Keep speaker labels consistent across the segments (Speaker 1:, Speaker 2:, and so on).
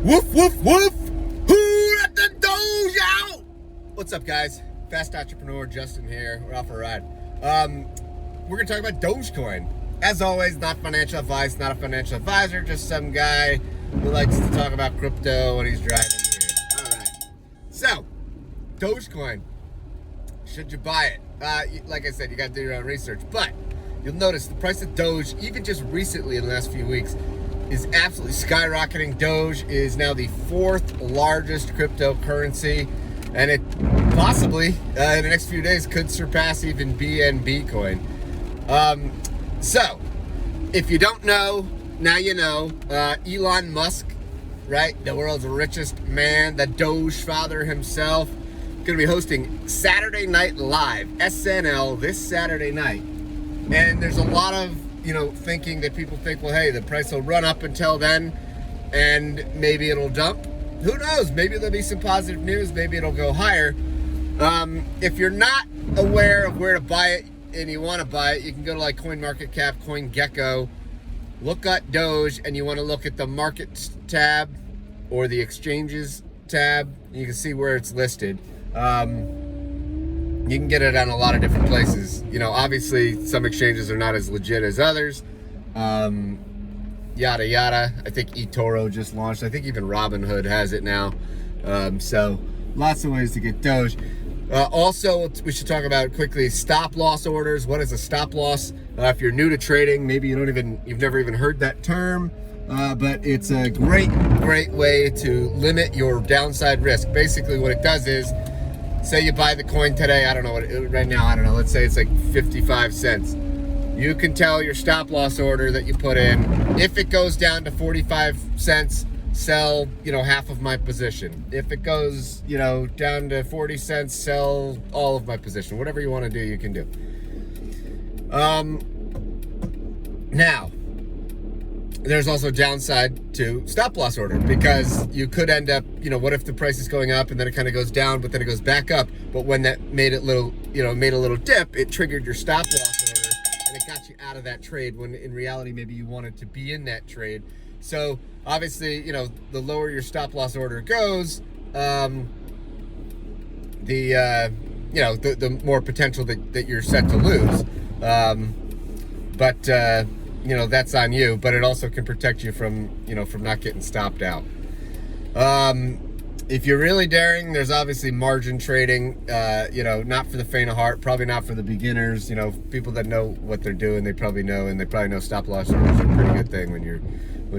Speaker 1: Woof, woof, woof. Who let the Doge out? What's up, guys? Fast entrepreneur Justin here. We're off a ride. We're going to talk about Doge Coin. As always, not financial advice, not a financial advisor, just some guy who likes to talk about crypto when he's driving here. All right. So, Doge Coin. Should you buy it? Like I said, you got to do your own research. But you'll notice the price of Doge, even just recently in the last few weeks, is absolutely skyrocketing. Doge is now the 4th largest cryptocurrency, and it possibly in the next few days could surpass even BNB coin. So if you don't know, now you know. Elon Musk, right, the world's richest man, the Doge father himself, going to be hosting Saturday Night Live, SNL, this Saturday night. And there's a lot of thinking that people think, well, hey, the price will run up until then and maybe it'll dump. Who knows? Maybe there'll be some positive news. Maybe it'll go higher. If you're not aware of where to buy it and you want to buy it, you can go to like CoinMarketCap, CoinGecko, look at Doge, and you want to look at the markets tab or the exchanges tab. You can see where it's listed. You can get it on a lot of different places. Obviously some exchanges are not as legit as others. Yada yada. I think eToro just launched. I think even Robinhood has it now. So lots of ways to get Doge. Also, we should talk about quickly stop loss orders. What is a stop loss? If you're new to trading, maybe you've never even heard that term. But it's a great way to limit your downside risk. Basically what it does is, say you buy the coin today, I don't know what right now, I don't know, let's say it's like 55 cents. You can tell your stop loss order that you put in, if it goes down to 45 cents, sell, half of my position. If it goes, down to 40 cents, sell all of my position. Whatever you want to do, you can do. Now, there's also a downside to stop loss order, because you could end up, what if the price is going up and then it kind of goes down, but then it goes back up. But when that made a little dip, it triggered your stop loss order and it got you out of that trade, when in reality, maybe you wanted to be in that trade. So obviously, the lower your stop loss order goes, the more potential that you're set to lose. That's on you, but it also can protect you from not getting stopped out. If you're really daring, there's obviously margin trading, not for the faint of heart, probably not for the beginners. People that know what they're doing, they probably know stop loss orders are a pretty good thing when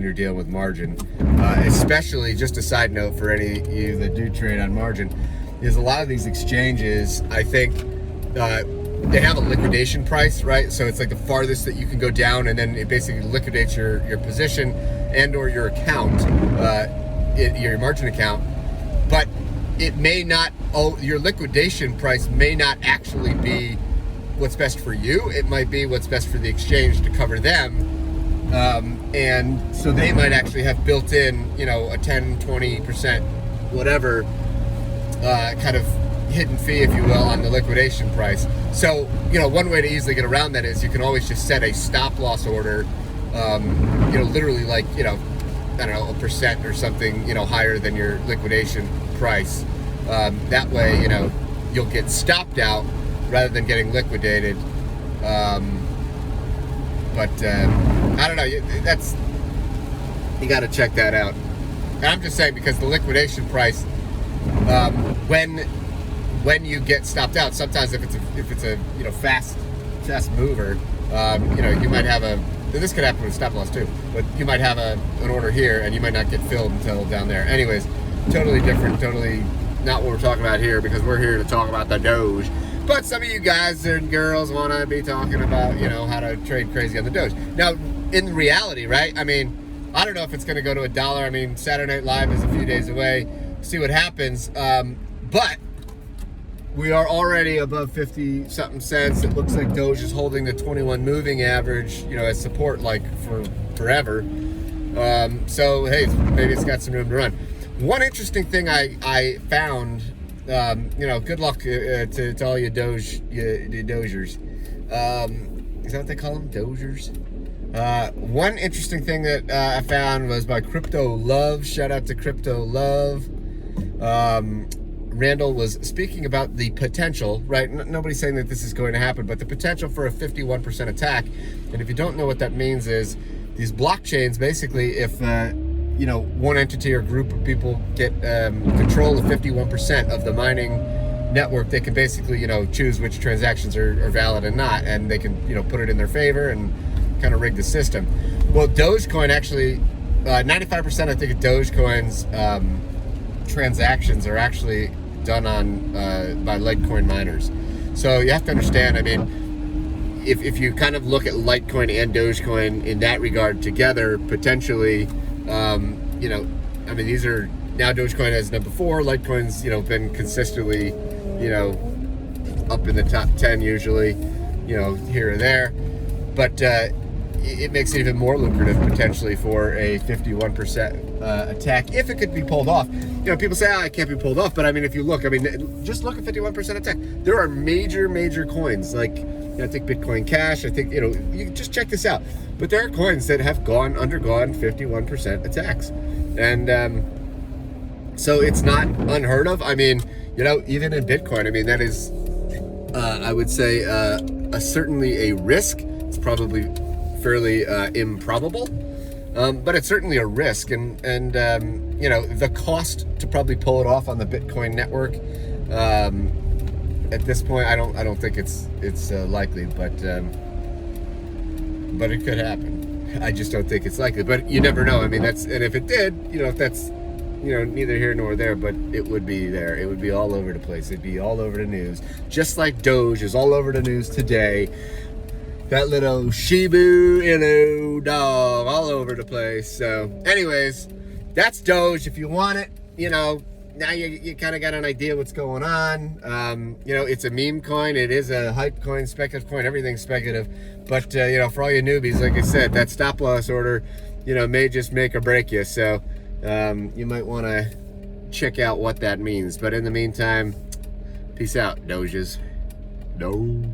Speaker 1: you're dealing with margin. Especially, just a side note for any of you that do trade on margin, is a lot of these exchanges, I think, they have a liquidation price, right? So it's like the farthest that you can go down, and then it basically liquidates your position and or your account, your margin account. But it may not, your liquidation price may not actually be what's best for you. It might be what's best for the exchange to cover them. And so they might actually have built in, a 10, 20%, whatever, kind of hidden fee, if you will, on the liquidation price. So, one way to easily get around that is you can always just set a stop loss order, literally like, I don't know, 1% or something, higher than your liquidation price. That way, you'll get stopped out rather than getting liquidated. I don't know, you got to check that out. And I'm just saying, because the liquidation price, when you get stopped out, sometimes if it's a fast mover, you might have this could happen with stop loss too, but you might have an order here and you might not get filled until down there. Anyways, totally different, totally not what we're talking about here, because we're here to talk about the Doge. But some of you guys and girls want to be talking about, how to trade crazy on the Doge. Now, in reality, right? I mean, I don't know if it's going to go to $1. I mean, Saturday Night Live is a few days away. See what happens. But we are already above 50 something cents. It looks like Doge is holding the 21 moving average, as support like for forever. So hey, maybe it's got some room to run. One interesting thing I found, good luck to all you Dogers. Is that what they call them? Dogers? One interesting thing that I found was by Crypto Love. Shout out to Crypto Love. Randall was speaking about the potential, right? Nobody's saying that this is going to happen, but the potential for a 51% attack. And if you don't know what that means, is these blockchains, basically, if one entity or group of people get control of 51% of the mining network, they can basically choose which transactions are valid and not, and they can put it in their favor and kind of rig the system. Well, Dogecoin actually, 95% I think of Dogecoin's transactions are actually done on by Litecoin miners. So you have to understand, I mean, if you kind of look at Litecoin and Dogecoin in that regard together, potentially, I mean, these are now Dogecoin as number 4, Litecoin's been consistently up in the top 10 usually, here or there, but it makes it even more lucrative potentially for a 51% attack if it could be pulled off. People say, it can't be pulled off, but I mean, if you look, I mean, just look at 51% attack. There are major coins, like I think Bitcoin Cash. I think you just check this out. But there are coins that have undergone 51% attacks, and so it's not unheard of. I mean, even in Bitcoin, I mean, that is, I would say, certainly a risk. It's probably fairly improbable, but it's certainly a risk, and the cost to probably pull it off on the Bitcoin network, at this point, I don't think it's likely, but it could happen. I just don't think it's likely, but you never know. I mean, and if it did, that's neither here nor there, but it would be there. It would be all over the place. It'd be all over the news, just like Doge is all over the news today. That little Shiba Inu dog all over the place. So anyways, that's Doge. If you want it, now you kind of got an idea what's going on. It's a meme coin. It is a hype coin, speculative coin, everything's speculative. But, for all you newbies, like I said, that stop loss order, may just make or break you. So you might want to check out what that means. But in the meantime, peace out, Doges. No.